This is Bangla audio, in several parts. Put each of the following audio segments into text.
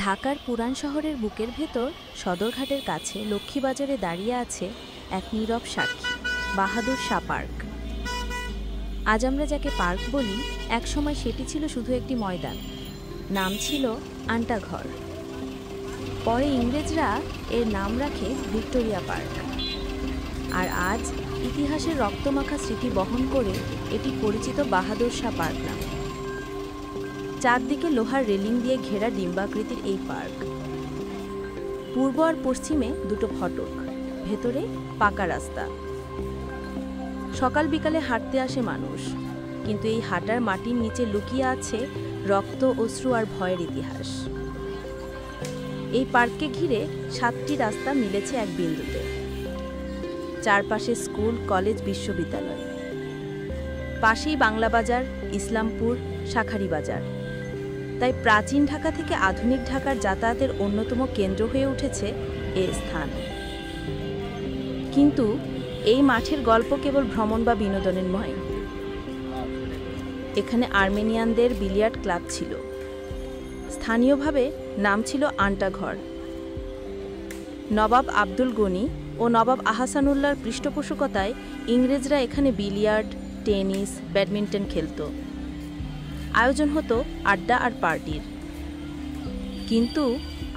ঢাকার পুরান শহরের বুকের ভেতর সদরঘাটের কাছে লক্ষ্মীবাজারে দাঁড়িয়ে আছে এক নীরব সাক্ষী, বাহাদুর শাহ পার্ক। আজ আমরা যাকে পার্ক বলি, একসময় সেটি ছিল শুধু একটি ময়দান। নাম ছিল আন্টাঘর। পরে ইংরেজরা এর নাম রাখে ভিক্টোরিয়া পার্ক। আর আজ ইতিহাসের রক্তমাখা স্মৃতি বহন করে এটি পরিচিত বাহাদুর শাহ পার্ক নামে। চারদিকে লোহার রেলিং দিয়ে ঘেরা ডিম্বাকৃতির এই পার্ক। পূর্ব আর পশ্চিমে দুটো ফটক, ভেতরে পাকা রাস্তা। সকাল বিকালে হাঁটতে আসে মানুষ, কিন্তু এই হাঁটার মাটির নিচে লুকিয়ে আছে রক্ত, অশ্রু আর ভয়ের ইতিহাস। এই পার্ককে ঘিরে 7টি রাস্তা মিলেছে এক বিন্দুতে। চারপাশে স্কুল, কলেজ, বিশ্ববিদ্যালয়। পাশেই বাংলা বাজার, ইসলামপুর, শাঁখারী বাজার। তাই প্রাচীন ঢাকা থেকে আধুনিক ঢাকার যাতায়াতের অন্যতম কেন্দ্র হয়ে উঠেছে এ স্থান। কিন্তু এই মাঠের গল্প কেবল ভ্রমণ বা বিনোদনের নয়। এখানে আর্মেনিয়ানদের বিলিয়ার্ড ক্লাব ছিল। স্থানীয়ভাবে নাম ছিল আন্টাঘর। নবাব আব্দুল গনি ও নবাব আহসানুল্লাহর পৃষ্ঠপোষকতায় ইংরেজরা এখানে বিলিয়ার্ড, টেনিস, ব্যাডমিন্টন খেলত। আয়োজন হতো আড্ডা আর পার্টির। কিন্তু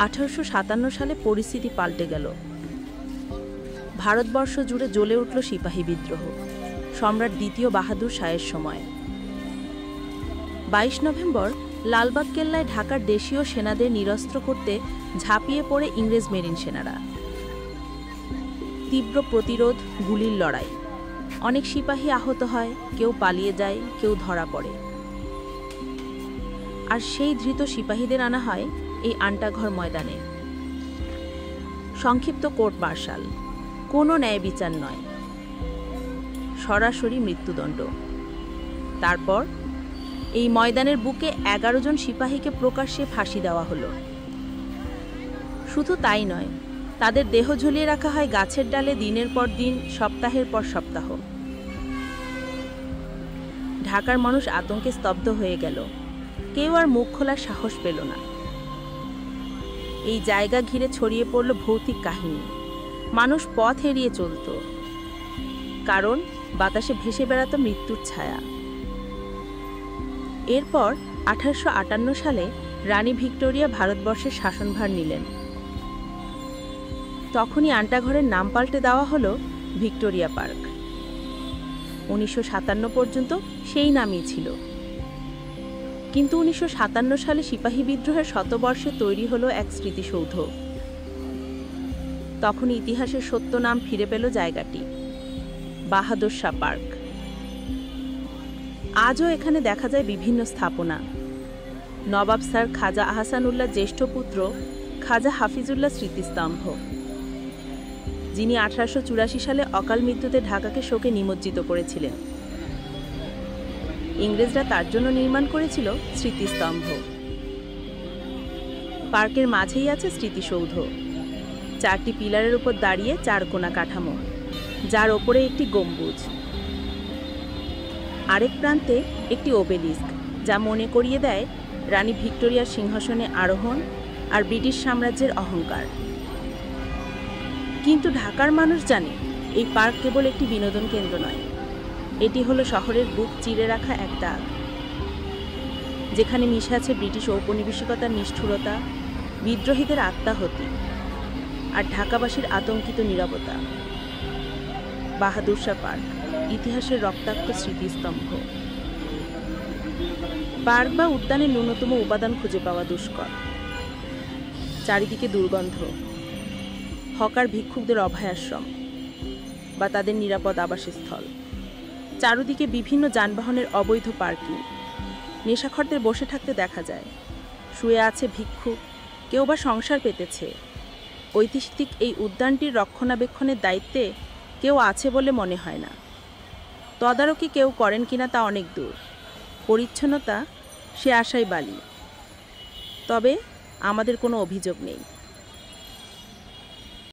1857 সালে পরিস্থিতি পাল্টে গেল। ভারতবর্ষ জুড়ে জ্বলে উঠল সিপাহী বিদ্রোহ, সম্রাট দ্বিতীয় বাহাদুর শাহের সময়। 22 নভেম্বর লালবাগ কেল্লায় ঢাকার দেশীয় সেনাদের নিরস্ত্র করতে ঝাঁপিয়ে পড়ে ইংরেজ মেরিন সেনারা। তীব্র প্রতিরোধ, গুলির লড়াই। অনেক সিপাহী আহত হয়, কেউ পালিয়ে যায়, কেউ ধরা পড়ে। আর সেই ধৃত সিপাহীদের আনা হয় এই আন্টাঘর ময়দানে। সংক্ষিপ্ত কোর্ট মার্শাল, কোনো ন্যায় বিচার নয়, সরাসরি মৃত্যুদণ্ড। তারপর এই ময়দানের বুকে 11 জন সিপাহীকে প্রকাশ্যে ফাঁসি দেওয়া হলো। শুধু তাই নয়, তাদের দেহ ঝুলিয়ে রাখা হয় গাছের ডালে দিনের পর দিন, সপ্তাহের পর সপ্তাহ। ঢাকার মানুষ আতঙ্কে স্তব্ধ হয়ে গেল। কেউ আর মুখ খোলার সাহস পেল না। এই জায়গা ঘিরে ছড়িয়ে পড়ল ভৌতিক কাহিনী। মানুষ পথ এড়িয়ে চলত, কারণ বাতাসে ভেসে বেড়াতো মৃত্যুর ছায়া। এরপর 1858 সালে রানী ভিক্টোরিয়া ভারতবর্ষের শাসনভার নিলেন। তখনই আন্টাঘরের নাম পাল্টে দেওয়া হলো ভিক্টোরিয়া পার্ক। 1957 পর্যন্ত সেই নামই ছিল। কিন্তু 1957 সালে সিপাহী বিদ্রোহের শতবর্ষে তৈরি হলো এক স্মৃতিসৌধ। তখন ইতিহাসের সত্য নাম ফিরে পেল জায়গাটি, বাহাদুর শাহ পার্ক। আজও এখানে দেখা যায় বিভিন্ন স্থাপনা। নবাব স্যার খাজা আহসানুল্লাহ জ্যেষ্ঠ পুত্র খাজা হাফিজুল্লাহ স্মৃতিস্তম্ভ, যিনি 1884 সালে অকাল মৃত্যুতে ঢাকাকে শোকে নিমজ্জিত করেছিলেন। ইংরেজরা তার জন্য নির্মাণ করেছিল স্মৃতিস্তম্ভ। পার্কের মাঝেই আছে স্মৃতিসৌধ, 4টি পিলারের উপর দাঁড়িয়ে 4 কোণা কাঠামো, যার ওপরে একটি গম্বুজ। আরেক প্রান্তে একটি ওবেলিস্ক, যা মনে করিয়ে দেয় রানী ভিক্টোরিয়ার সিংহাসনে আরোহণ আর ব্রিটিশ সাম্রাজ্যের অহংকার। কিন্তু ঢাকার মানুষ জানে, এই পার্ক কেবল একটি বিনোদন কেন্দ্র নয়। এটি হলো শহরের বুক চিরে রাখা এক দাগ, যেখানে মিশে আছে ব্রিটিশ ঔপনিবেশিকতার নিষ্ঠুরতা, বিদ্রোহীদের আত্মাহতি আর ঢাকাবাসীর আতঙ্কিত নীরবতা। বাহাদুর শাহ পার্ক, ইতিহাসের রক্তাক্ত স্মৃতিস্তম্ভ। পার্ক বা উদ্যানের ন্যূনতম উপাদান খুঁজে পাওয়া দুষ্কর। চারিদিকে দুর্গন্ধ, হকার ভিক্ষুকদের অভয়াশ্রম বা তাদের নিরাপদ আবাসস্থল। চারদিকে বিভিন্ন যানবাহনের অবৈধ পার্কিং। নেশাখরদের বসে থাকতে দেখা যায়, শুয়ে আছে ভিক্ষুক, কেউ বা সংসার পেতেছে। ঐতিহাসিক এই উদ্যানটির রক্ষণাবেক্ষণের দায়িত্বে কেউ আছে বলে মনে হয় না। তদারকি কেউ করেন কিনা তা অনেক দূর। পরিচ্ছন্নতা সে আশাই বালি। তবে আমাদের কোনো অভিযোগ নেই।